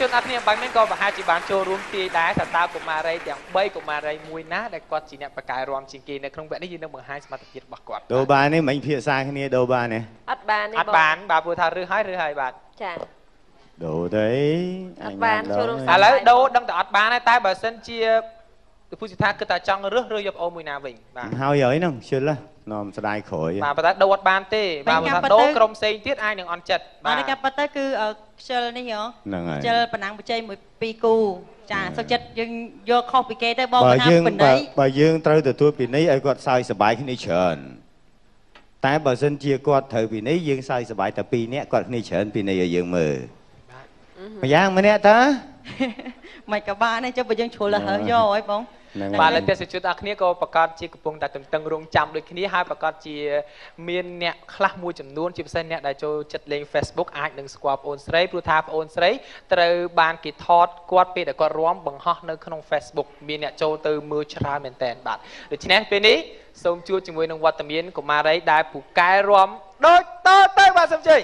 ជនអត់គ្នាបាញ់មិនក៏ប្រហែលជាបានចូលរួមទាយដែរថាតើកុមារីទាំង3កុមារីមួយណាដែលគាត់ជាអ្នកបកកែរំជាងគេនៅក្នុងវគ្គនេះយើងនឹងបង្ហាញសមត្ថភាពរបស់គាត់ដូរបាននេះមិញភាសាគ្នាដូរបានទេអត់បានទេអត់បានបាទព្រោះថាឬហើយបាទចាដូរទៅអត់បានចូលរួមឥឡូវដូរដឹងតែអត់បានតែបើសិនជាពូសិថាគិតថាចង់រើសយកប្អូនមួយណាវិញបាទហើយហ្នឹងជិលនាំស្ដាយក្រោយបាទប៉ុន្តែដូរអត់បានទេបាទបើថាដូរក្រុមផ្សេងទៀតអាចនឹងអន់ចិត្តបាទតែការប៉ັດទៅគឺខ្ជិលនេះហ៎ហ្នឹងហើយខ្ជិលប៉ុណ្ណឹងបច្ចេកមួយ2គូចាសុខចិត្តយើងយកខុសពីគេទៅបងថាបណៃបើយើងត្រូវទទួលពីនេះឲ្យគាត់សើចសប្បាយគ្នាច្រើនតែបើសិនជាគាត់ត្រូវពីនេះយើងសើចសប្បាយតែ2នាក់គាត់គ្នាច្រើនពីនេះឲ្យយើងមើលម្យ៉ាងម្នាក់តើមិនក៏បានទេចុះបើយើងជ្រុលទៅហើយកឲ្យបងបាទលោកទេសជនអ្នកគ្នាក៏ប្រកាសជាកំពុងតែតឹងរង់ចាំដូចគ្នាហើយប្រកាសជាមានអ្នកខ្លះមួយចំនួនជាពិសេសអ្នកដែលចូលចិត្តលេង Facebook អាចនឹងស្គាល់ប្អូនស្រីព្រោះថាប្អូនស្រីត្រូវបានគេថតគាត់ពេលដែលគាត់រាំបង្ហោះនៅក្នុង Facebook មានអ្នកចូលទៅមើលច្រើនមែនតើបាទដូច្នេះពេលនេះសូមជួបជាមួយនឹងវត្តមានកុមារីដែលពូកែរាំដូចតទៅបាទសូមជើញ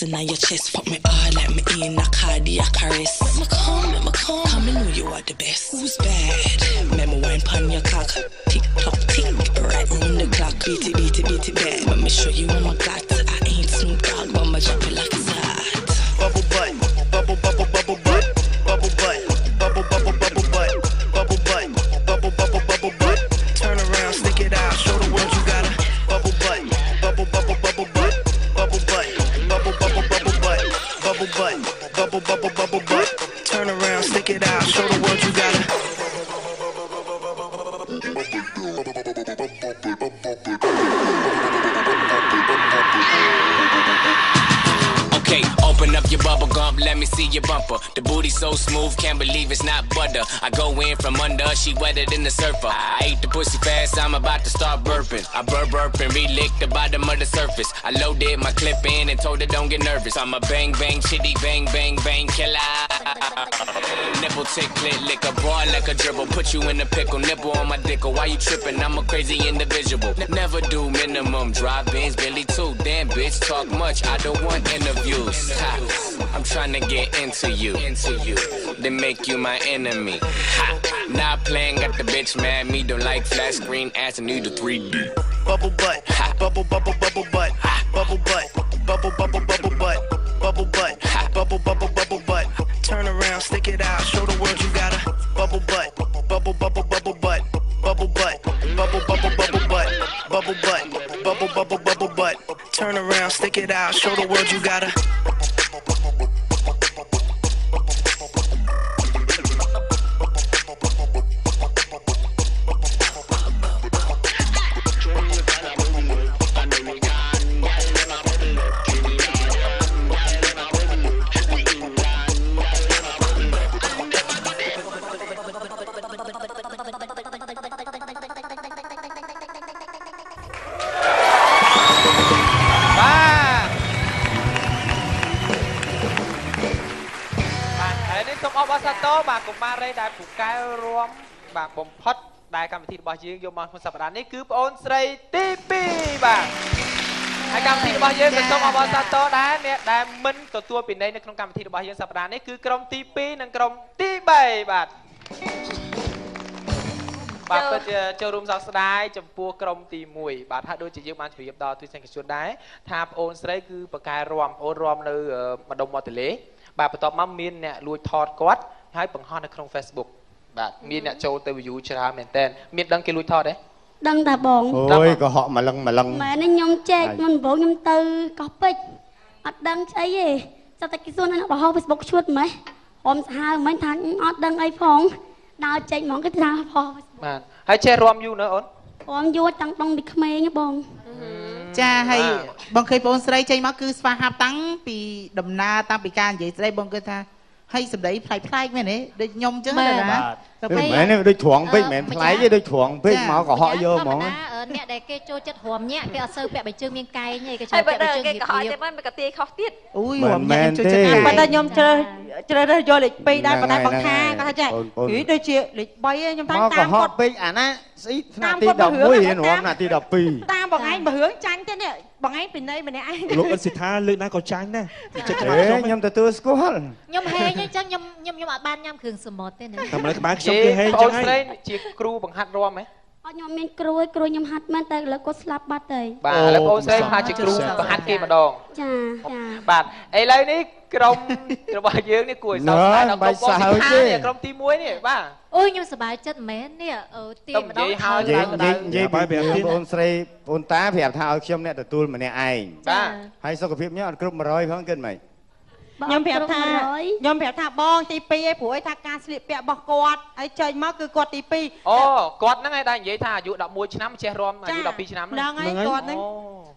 And now your chest fuck me hard like me in a cardiac arrest. Make me come. Come me know you are the best. Who's bad? Remember wine pon your cock. Tick tock tick, right round the clock. Beat it bad. Let me show you on my clock. I ain't Snoop Dogg, but my drop it like it's hot. Bubble butt, bubble bubble bubble butt, bubble butt, bubble bubble bubble butt, bubble butt, bubble bubble bubble butt. Turn around, stick it out, show the world you got a bubble butt, bubble bubble bubble butt, bubble butt. Bubble, bubble, bubble butt, bubble butt, bubble, bubble, bubble butt. Turn around, stick it out, show the world you got it. Okay, open up your bubble gum, let me see your bumper. The booty so smooth, can't believe it's not butter. I go in from under, she wetter than the surfer. I ate the pussy fast, I'm about to start burping. I burp and re-lick the bottom of the surface. I loaded my clip in and told her don't get nervous. I'm a bang bang chitty bang bang bang killer. Nipple tick lit, lick a bar like a dribble. Put you in a pickle, nipple on my dick. Why you tripping? I'm a crazy individual. Never do minimum drive-ins, Billy too. Damn bitch, talk much. I don't want interviews. Ha. I'm trying to get into you. Then make you my enemy. Ha. Not playing, got the bitch mad. Me don't like flat screen ass and need a 3D. Bubble butt, ha. Bubble bubble bubble butt, ha. Bubble butt, bubble bubble bubble butt, bubble butt, ha. Bubble bubble bubble butt. Turn around, stick it out, show the world you got a bubble butt, bubble bubble bubble butt, bubble butt, bubble bubble bubble butt, bubble butt, bubble bubble bubble butt. Turn around, stick it out, show the world you got a.បាទកុមារីដែលពូកែរួមបាទបំផុត ដែលកម្មវិធីរបស់យើងយកមកក្នុងសប្តាហ៍នេះគឺបងអូនស្រីទី2បាទហើយកម្មវិធីរបស់យើងក៏សូមអបអរសាទរដែរអ្នកដែលមិនទទួលពីនៃនៅក្នុងកម្មវិធីរបស់យើងសប្តាហ៍នេះគឺក្រុមទី2និងក្រុមទី3បាទបាទពិតជាចូលរួមសោកស្ដាយចំពោះក្រុមទី1បាទហើយដូចជាយើងបានជម្រាបដល់ទស្សនិកជនដែរថាបងអូនស្រីគឺបកកែរំអូនរំនៅម្ដុំមាត់ទន្លេបាទបន្ទាប់មកមានអ្នកលួចថតគាត់ហើយបង្ហោះនៅក្នុង Facebook បាទមានអ្នកចូលទៅ view ច្រើនមែនតើមានដឹងគេលួចថតទេដឹងតាបងអូយក៏ហក់ម្លឹងមែនខ្ញុំចែកមុនបងខ្ញុំទៅកោះពេជ្រអត់ដឹងស្អីទេចតែគេសួរនៅបោះ Facebook ឈួតម៉េចខ្ញុំសាហាវមិនថាអត់ដឹងអីផងដើរចែកហ្មងគេថាផងបាទហើយចេះរំយូរនៅអូនរំយូរតាំងពីក្មេងបងចាហើយបងឃើញបងស្រីចេញមកគឺស្វាហាប់តាំងពីដំណើរតាំងពីការនិយាយស្ដីបងគិតថាហើយសម្ដីប្លែកមែនទេដូចខ្ញុំចឹងណាតែមិនមែនដូចត្រង់ពេកមិនមែនប្លែកទេដូចត្រង់ពេកមកក៏ហក់យកហ្មងអ្នកដែលគេចូលចិត្តរំញាក់គេអត់សូវពាក់បិជើងមានកែងទេគេចូលពាក់បិជើងគេក៏ហក់ទេមិនក៏ទាយខុសទៀតអូយរំញាក់ចូលចិត្តប៉ុន្តែខ្ញុំជ្រើសយកលេខ2ដែរប៉ុន្តែបងថាគាត់ថាចេះគឺដូចជាលេខ3ខ្ញុំថាតាមគាត់ពេកអាណាស្អីថ្នាក់ទី11រៀនរំថ្នាក់ទី12តាមបងឯងបើរឿងចាញ់ទេនេះបងឯងពីណីម្នាក់ឯងលោកអិនសិដ្ឋាលើកណាក៏ចាញ់ដែរចិត្តខ្ញុំទទួលស្គាល់ខ្ញុំហេងអញ្ចឹងខ្ញុំអត់បានញ៉ាំគ្រឿងសមុទ្រទេណាតែមើលក្បាលខ្ញុំគេហេងអញ្ចឹងបងស្រីជាគ្រូបង្ហាត់រាំហ៎អត់ខ្ញុំមានគ្រូខ្ញុំហាត់មែនតែឥឡូវគាត់ស្លាប់បាត់ទៅបាទឥឡូវបងស្រីថាជាគ្រូបង្ហាត់គេម្ដងចាបាទឥឡូវនេះក្រុមរបស់យើងនេះគួរឲ្យសោកស្ដាយដល់ក្រុមបងទី5នេះក្រុមទី1នេះបាទអូយខ្ញុំសប្បាយចិត្តមែននេះទីម្ដងហើយនិយាយប្រាប់បងស្រីបងតាប្រាប់ថាឲ្យខ្ញុំអ្នកទទួលម្នាក់ឯងបាទហើយសុខភាពខ្ញុំអត់គ្រប់100ផងគិតមិនខ្ញុំប្រាប់ថាបងទី2ឯងព្រោះឯថាការស្លៀកពាក់របស់គាត់ហើយចេញមកគឺគាត់ទី2អូគាត់ហ្នឹងឯងដែលនិយាយថាអាយុ11ឆ្នាំចេះរំអាយុ12ឆ្នាំហ្នឹងហើយគាត់ហ្នឹង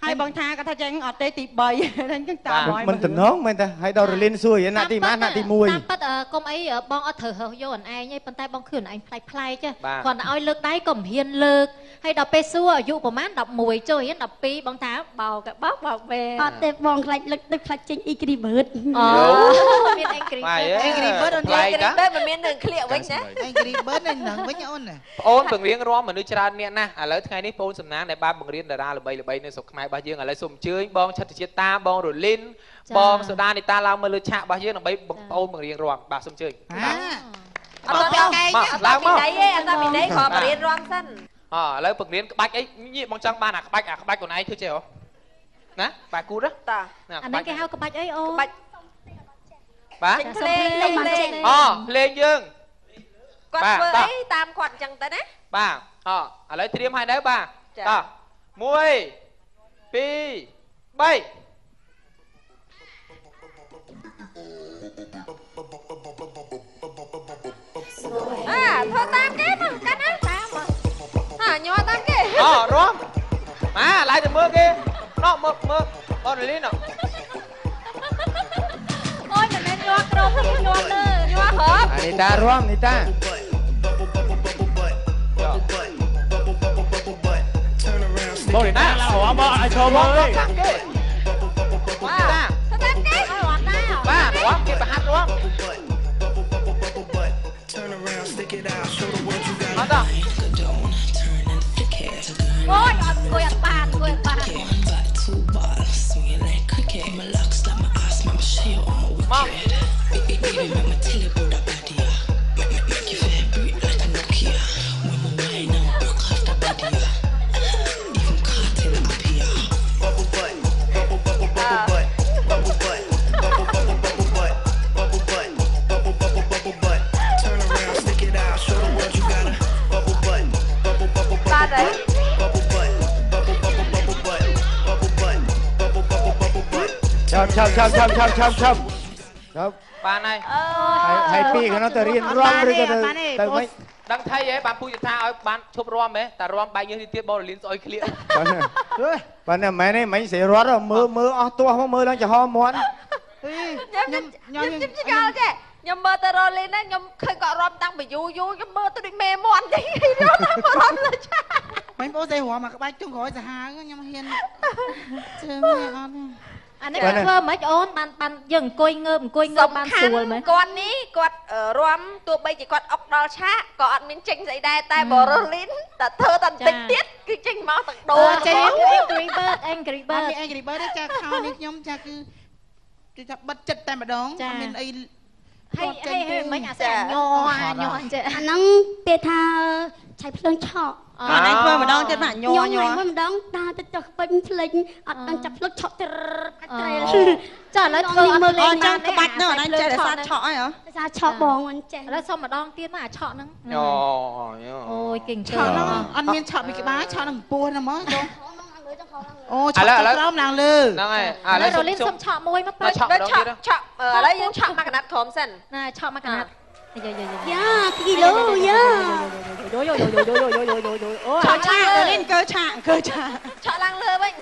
ហើយបងថាគាត់ថាចេះអត់ទេទី3ហ្នឹងចឹងតាមហើយមិនតំណងមែនតាហើយដល់រលីនសួរយណាទីម៉ាស់ណាទី1តាមប៉ិតកុំអីបងអត់ត្រូវរើសយកអនឯងទេប៉ុន្តែបងឃើញអនឯងប្លែកចាគាត់ឲ្យលើកដៃក៏មិនហ៊ានលើកហើយដល់ពេលសួរអាយុប្រហែល11ចុះហ៊ាន12បងថាបោកពេលអត់ទេបងខ្លាចលើកទឹកខ្លាចចេញអ៊ីគ្រីបឺតអូមានអេងគ្រីបឺតមិនមាននឹងក្លៀកវិញណាអេងគ្រីបឺតនឹងវិញអូនណាអូនបង្រៀនរាំមនុស្សច្រើនអ្នកណាស់ឥឡូវថ្ងៃនេះបងសំណាងដែលបានបង្រៀនតារាល្បីៗនៅស្រុកខ្មែររបស់យើងឥឡូវសូមអញ្ជើញបងឆិតជាតិតាបងរលីនបងសូដានីតាឡើងមកលើឆាករបស់យើងដើម្បីបងអូនបង្រៀនរាំបាទសូមអញ្ជើញអត់ទៅកែឡើងមកអត់ទៅពីណីខំបង្រៀនរាំសិនឥឡូវបង្រៀនក្បាច់អីញីបងចង់បានអាក្បាច់ខ្លួនឯងធ្វើចេះហ៎ណាបាទគូតតាអានេះគេហៅក្បាច់អីអូក្បាច់បាទភ្លេងភ្លេងយើងគាត់ធ្វើអីតាមគាត់អញ្ចឹងទៅណាបាទឥឡូវត្រៀមឲ្យនៅបាទតោះ1 2 3ធ្វើតាមគេមកកាត់ណាតាមញ័រតាមគេរាំឡាយទៅមើលគេមើលបងលីនអូយមិនមែនញ័រក្រុមទេញ័រលើញ័រហប់នីតារាំនីតាបងលីណារាំមកឲ្យចូលមកខាងគេបាទតាមគេឲ្យរាំដែរបាទរាំគេប្រហាត់រាំអត់តអូយអត់គួយអត់បានមកឆាប់បានហើយពីគេទៅរៀនរាំឬក៏ទៅមិនដឹងថៃហ៎បានពូជថាឲ្យបានឈប់រាំហ៎តែរាំបែកយើងទៀតបងរលីនស្អុយឃ្លៀកបាទណែមែនទេមិញស្រីរត់មើលអស់ទាស់មកមើលឡើងចំហមាត់ខ្ញុំឆ្កល់ចេះខ្ញុំមើលទៅរលីនណាខ្ញុំឃើញគាត់រាំតាំងពីយូរខ្ញុំមើលទៅដូចមេមាន់ចឹងរាំលើឆាមិញបងស្រីរាំមកក្បាច់ជុំក្រោយសាហាវខ្ញុំហ៊ានជើងអត់ អានេះធ្វើមិនអូនបានយើងអង្គុយងើបបានស្រួលមែនគាត់នេះគាត់រាំទោះបីជាគាត់អុកដល់ឆាកក៏អត់មានចេញស្អីដែរតែបរលីនតែធ្វើតែបន្តិចទៀតគឺចេញមកទាំងដូរចេញ Angry Bird អត់មាន Angry Bird ទេចាខោនេះខ្ញុំចាគឺថាបិទចិត្តតែម្ដងអត់មានអីហើយមិនអាសាញ័រអញ្ចឹងអាហ្នឹងពេលថាឆៃភ្លើងឆក់អានេះធ្វើម្ដងទៀតមកញ័រម្ដងដើរទៅចុះពេញភ្លេចអត់ដឹងចាប់ភ្លុកឆក់ត្រត្រែលចាឥឡូវធ្វើអត់អញ្ចឹងក្បាច់នោះអត់ចេះតែសាឆក់អីហ៎សាឆក់បងមិនចេះឥឡូវសុំម្ដងទៀតមកអាឆក់ហ្នឹងអូយគេឆក់ហ្នឹងអត់មានឆក់ពីក្បាលឆក់នឹងពោះហ្នឹងហ្មងអូឆក់ក្រោមឡើងលើហ្នឹងហើយឥឡូវរលីនសុំឆក់មួយមកទៅឆក់ឥឡូវយើងឆក់មកកណាត់ក្រោមសិនណាឆក់មកកណាត់យ៉ាគីឡូយ៉ាអូឆាកលីនកើឆាកឆក់ឡើងលើវិញ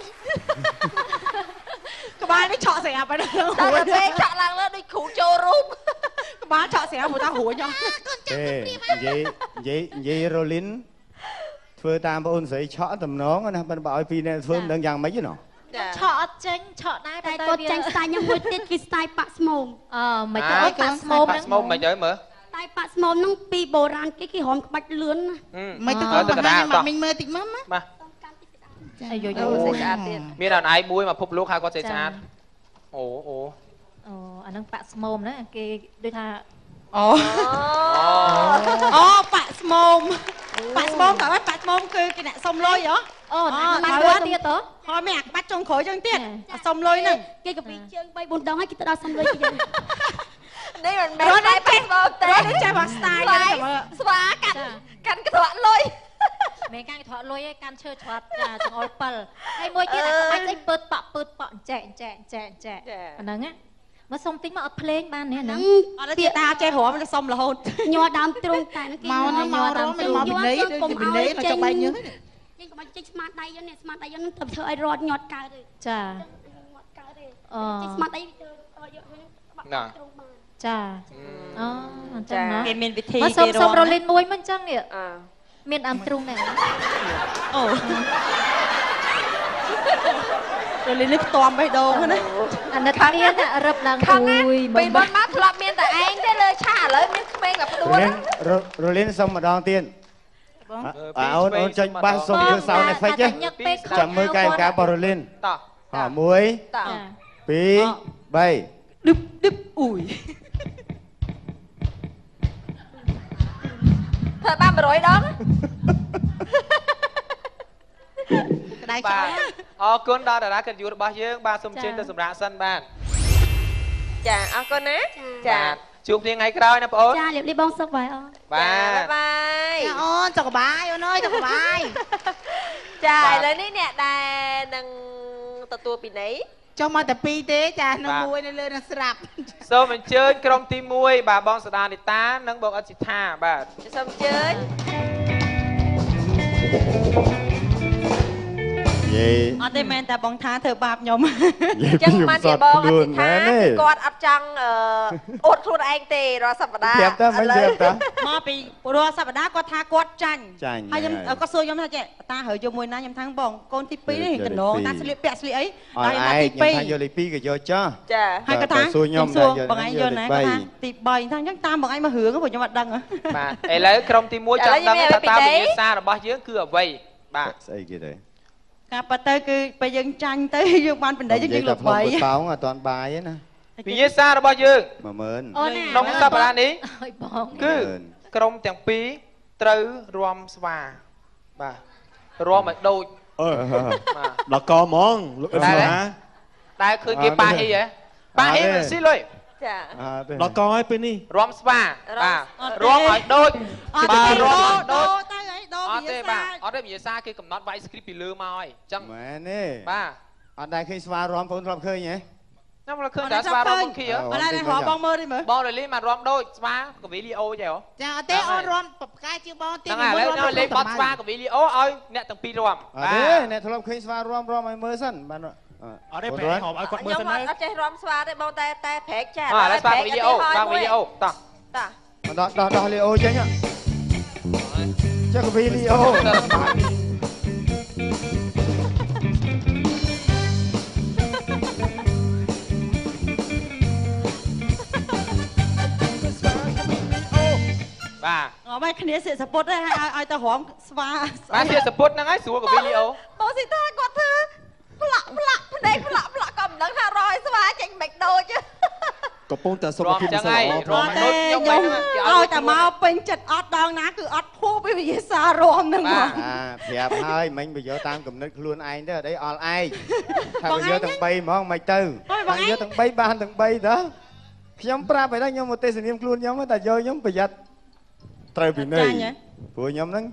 ក្បាលនេះឆក់ស្រាប់ហើយដល់ពេលឆក់ឡើងលើដូចគ្រូចូលរូបក្បាលឆក់ស្រាប់ព្រោះថារួចហ៎និយាយរលីនធ្វើតាមបងអូនស្រីឆក់តំណងណាបើឲ្យពីរនាក់ធ្វើមិនដឹងយ៉ាងម៉េចទេណោះឆក់អត់ចេញឆក់ដែរតែគាត់ចាញ់ស្ទាយខ្ញុំមួយទៀតគឺស្ទាយប៉ាក់ស្មូមមិនទៅប៉ាក់ស្មូមហ្នឹងស្មូមមិនទៅមើលតែប៉ាក់ស្មូមហ្នឹងពីបុរាណគេរំក្បាច់លឿនណាមិនទៅគាត់បង្ហាញមកមិញមើលតិចមកបាទអាយស្អាតទៀតមានអនឯងមួយមកភពលោកហៅគាត់ស្អាតអូអាហ្នឹងប៉ាក់ស្មូមហ្នឹងគេដូចថាអូប៉ាក់ស្មូមប៉ាក់ស្មូមតើប៉ាក់ស្មូមគឺគេអ្នកសុំលុយហ៎អូណាគាត់ទៀតទៅហើយមានអាក្បាច់ចុងក្រោយចឹងទៀតសុំលុយហ្នឹងគេក៏ពីជើង3 4ដងហើយគេទៅដល់សុំលុយគេនេះមិនមែនតែប៉ាក់ស្មូមទេនេះចេះមកស្ទាយហ្នឹងស្វាកាន់ក្រាក់លុយមិនកាន់ក្រាក់លុយឯងកាន់ឈើច្រាត់ចង្អុល7ហើយមួយទៀតអាក្បាច់ស្អីពើតប៉ក់ចែកអាហ្នឹងណាមកសុំតិចមកអត់ភ្លេងបាននេះហ្នឹងអត់ទៀតតាចេះរំសុំរហូតញ័រដើមទ្រូងតែគេមកហ្នឹងមករំមកពីនេះពីនេះមកចុះបែកញើសយើងកុំចេញស្មាតដៃយើងនេះស្មាតដៃយើងនឹងទៅធ្វើឲ្យរត់ញាត់កើតទេចាញាត់កើតទេចេញស្មាតដៃទៅយកវិញបាក់ទ្រូងបានចាអញ្ចឹងណាគេមានវិធីគេរត់សុំរលីនមួយមិនអញ្ចឹងនេះមានដើមទ្រូងដែរអូរលីននេះផ្ទំបេះដូងណាអាណិតមានរឹបឡើងគួយពីមុនមកធ្លាប់មានតែឯងទេលើឆាឥឡូវមានក្មេងกับផ្ដួលរលីនសុំម្ដងទៀតអូនចាញ់បាសសុំធ្វើសោនអេហ្វិចចាំមើលកាយការបរលីនតោះ1 2 3ឌឹបអ៊ុយធ្វើបាន100ដងដៃចោលអរគុណដល់តារាកិត្តិយសរបស់យើងបាទសូមជើញទៅសម្រាប់សិនបាទចាអរគុណណាចាជួបគ្នាថ្ងៃក្រោយណាបងអូនចាលាបបងសុខបាយអូនបាទបាយចាអូនសុខបាយអូនអើយសុខបាយចាឥឡូវនេះអ្នកដែលនឹងទទួលពីណីចុះមកតែ2ទេចានៅមួយនៅលើនឹងស្រាប់សូមអញ្ជើញក្រុមទី1បាទបងសដានីតានិងបងអិតសិដ្ឋាបាទសូមអញ្ជើញអត់ទេមែនតែបងថាធ្វើបាបខ្ញុំអញ្ចឹងមិនជាបងអត់ថាគាត់អត់ចង់អួតខ្លួនឯងទេរាល់សប្តាហ៍ប្រាប់តើមិនប្រាប់តើមកពីរាល់សប្តាហ៍គាត់ថាគាត់ចាញ់ហើយខ្ញុំគាត់សួរខ្ញុំថាចេះតាហើយកមួយណាខ្ញុំថាបងកូនទី2នេះកណ្ដងតាស្លៀកពាក់ស្លៀកអីហើយខ្ញុំទី2ខ្ញុំថាយកលេខ2ក៏យកចោះចាហើយគាត់ថាសួរខ្ញុំថាបងឯងយកណាគាត់ថាទី3ថាអញ្ចឹងតាមបងឯងមករឿងព្រោះខ្ញុំអត់ដឹងបាទឥឡូវក្រុមទី1ចង់ដឹងថាតើវិញ្ញាសារបស់យើងគឺអ្វីបាទស្អីគេទេការប៉ះទៅគឺពេលយើងចាញ់ទៅយើងបានបណ្ដេញយើងលុបបីតោងអត់តាន់បាយទេណាវិញ្ញាសារបស់យើង 10000ក្នុងសប្តាហ៍នេះគឺក្រុមទាំងពីរត្រូវរាំស្វាបាទរាំឲ្យដូចដល់កហ្មងលោកស្វាតែឃើញគេប៉ាអ៊ីហ៎ប៉ាអ៊ីមិនស៊ីលុយចាដល់កឲ្យពេលនេះរាំស្វាបាទរាំឲ្យដូចបាទរាំដូចអត់ទេបាទអត់ទេវិញ្ញាសាគេកំណត់វាយ script ពីលើមកហើយអញ្ចឹងមែនទេបាទអត់ដែលឃើញស្វារាំបងធ្លាប់ឃើញហ៎ខ្ញុំធ្លាប់ឃើញតែស្វារាំបងឃីអត់ដែលបងមើលទេមើលបងរលីមករាំដូចស្វាកវីលីអូចេះហ៎ចាអត់ទេអូនរាំផ្កាយជាងបងទៀតហ្នឹងឥឡូវខ្ញុំលេងបត់ស្វាកវីលីអូឲ្យអ្នកទាំងពីររាំអត់ទេអ្នកធ្លាប់ឃើញស្វារាំឲ្យមើលសិនបានអត់ទេប្រែហមឲ្យគាត់មើលសិនហើយខ្ញុំអត់ចេះរាំស្វាទេបងតែប្រែកចាឥឡូវស្វាវីលីអូស្វាវីលីអូតោះដោះលីអូចេញចាក់វីលីអូ មិនគ្នាសៀកសពុតឲ្យទៅរំស្វាបាទសៀកសពុតហ្នឹងហើយស្រួលក៏វីដេអូបងស៊ីតាគាត់ធ្វើផ្លាក់ភ្នែកផ្លាក់ក៏មិនដឹងថារយស្វាចេញមិនដូចកំពុងតែសុខភាពមិនល្អរំដូចខ្ញុំឲ្យតែមកពេញចិត្តអត់ដងណាគឺអត់ភួពីវិញ្ញាសារមហ្នឹងហ្មងប្រាប់ហើយមិញបើយកតាមកំណត់ខ្លួនឯងទៅអត់អីអល់ឯងថាបើយកទាំង3ហ្មងមិនទៅបើយកទាំង3បានទាំង3តើខ្ញុំប្រាប់ឲ្យដល់ខ្ញុំមកទេសនាមខ្លួនខ្ញុំតែយកខ្ញុំប្រយ័ត្នត្រូវពីនៃព្រោះខ្ញុំហ្នឹង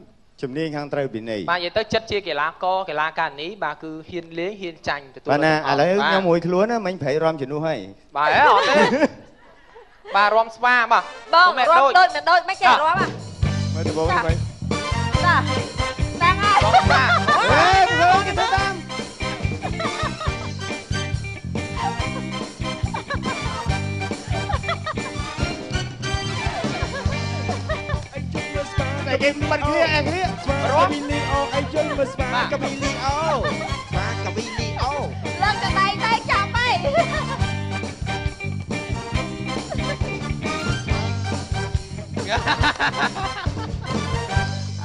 ជំនាញខាងត្រូវពីនៃបាទនិយាយទៅចិត្តជាកីឡាករកីឡាកានីបាទគឺហ៊ានលេងហ៊ានចាញ់ទទួលបាទណាឥឡូវខ្ញុំមួយខ្លួនមិញប្រៃរំជំនួសហើយបាទអត់ទេបាទរំស្វាបាទបងរំដូចមិនចេះរំមើលទៅបងវិញចាតាំងហើយរំស្វាអេធ្វើគេទៅតាមតែគេបាត់គ្នាអាគ្នាស្វាកាវីលីអូអីជួយមើលស្វាកាវីលីអូស្វាកាវីលីអូឡើងកដៃទៅចាប់ហី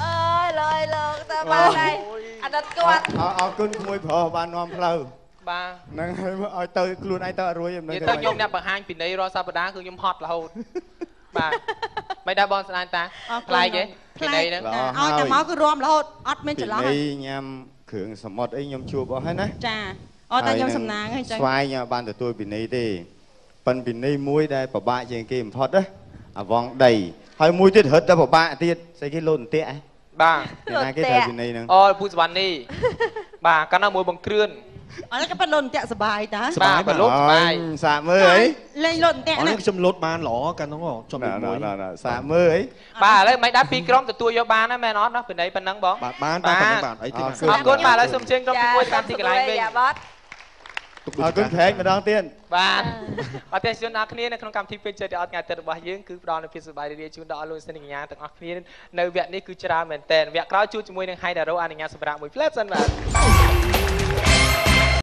អើយលើតើបានហើយអាណិតគាត់អរគុណក្មួយប្រុសបាននាំផ្លូវបាទហ្នឹងហើយឲ្យទៅខ្លួនឯងទៅរួយនិយាយទៅខ្ញុំអ្នកបង្ហាញពីនៃរាល់សប្តាហ៍គឺខ្ញុំហត់រហូតបាទមិនដែរបងស្ដាយតាប្លែកទេពីនៃហ្នឹងឲ្យតែមកគឺរំរហូតអត់មានច្រឡំពីញ៉ាំគ្រឿងសមុទ្រអីខ្ញុំជួបអស់ហើយណាចាអត់តែខ្ញុំសំណាងហើយចឹងស្វាយខ្ញុំបានទទួលពីនៃទេប៉ិនពីនៃមួយដែលពិបាកជាងគេបំផុតណាអាវងដីហើយមួយទៀតរត់តែពិបាកទៀតស្អីគេលោតអន្ទាក់ហ៎បាទណាគេត្រូវពីនៃហ្នឹងអូពូសវណ្ណីបាទកាលណាមួយបង្គ្រឿនអត់គេប៉ិនលោតអន្ទាក់សុបាយតាសុបាយបាទលោតសុបាយសាកមើលហីលេងលោតអន្ទាក់ណាខ្ញុំលោតបានល្អកាលហ្នឹងចំមួយសាកមើលហីបាទឥឡូវមិនដែរពីរក្រុមទទួលយកបានណាមែនអត់ណាពីនៃប៉ុណ្ណឹងបងបាទបានប៉ុណ្ណឹងបាទអីទីអរគុណបាទឥឡូវសូមជើញក្រុមទី1តាមទីកន្លែងវិញអរគុណខេកម្ដងទៀតបាទអរគុណជនអ្នកគ្នានៅក្នុងកម្មវិធីពេញចិត្តអត់ថ្ងៃទឹករបស់យើងគឺផ្ដល់នូវភាពសប្បាយរីករាយជូនដល់អស់លោកស្រីកញ្ញាទាំងអស់គ្នានៅវគ្គនេះគឺច្រើនមែនតើវគ្គក្រោយជួបជាមួយនឹង Haidaro អនុញ្ញាតសម្រាប់មួយផ្លែសិនបាទ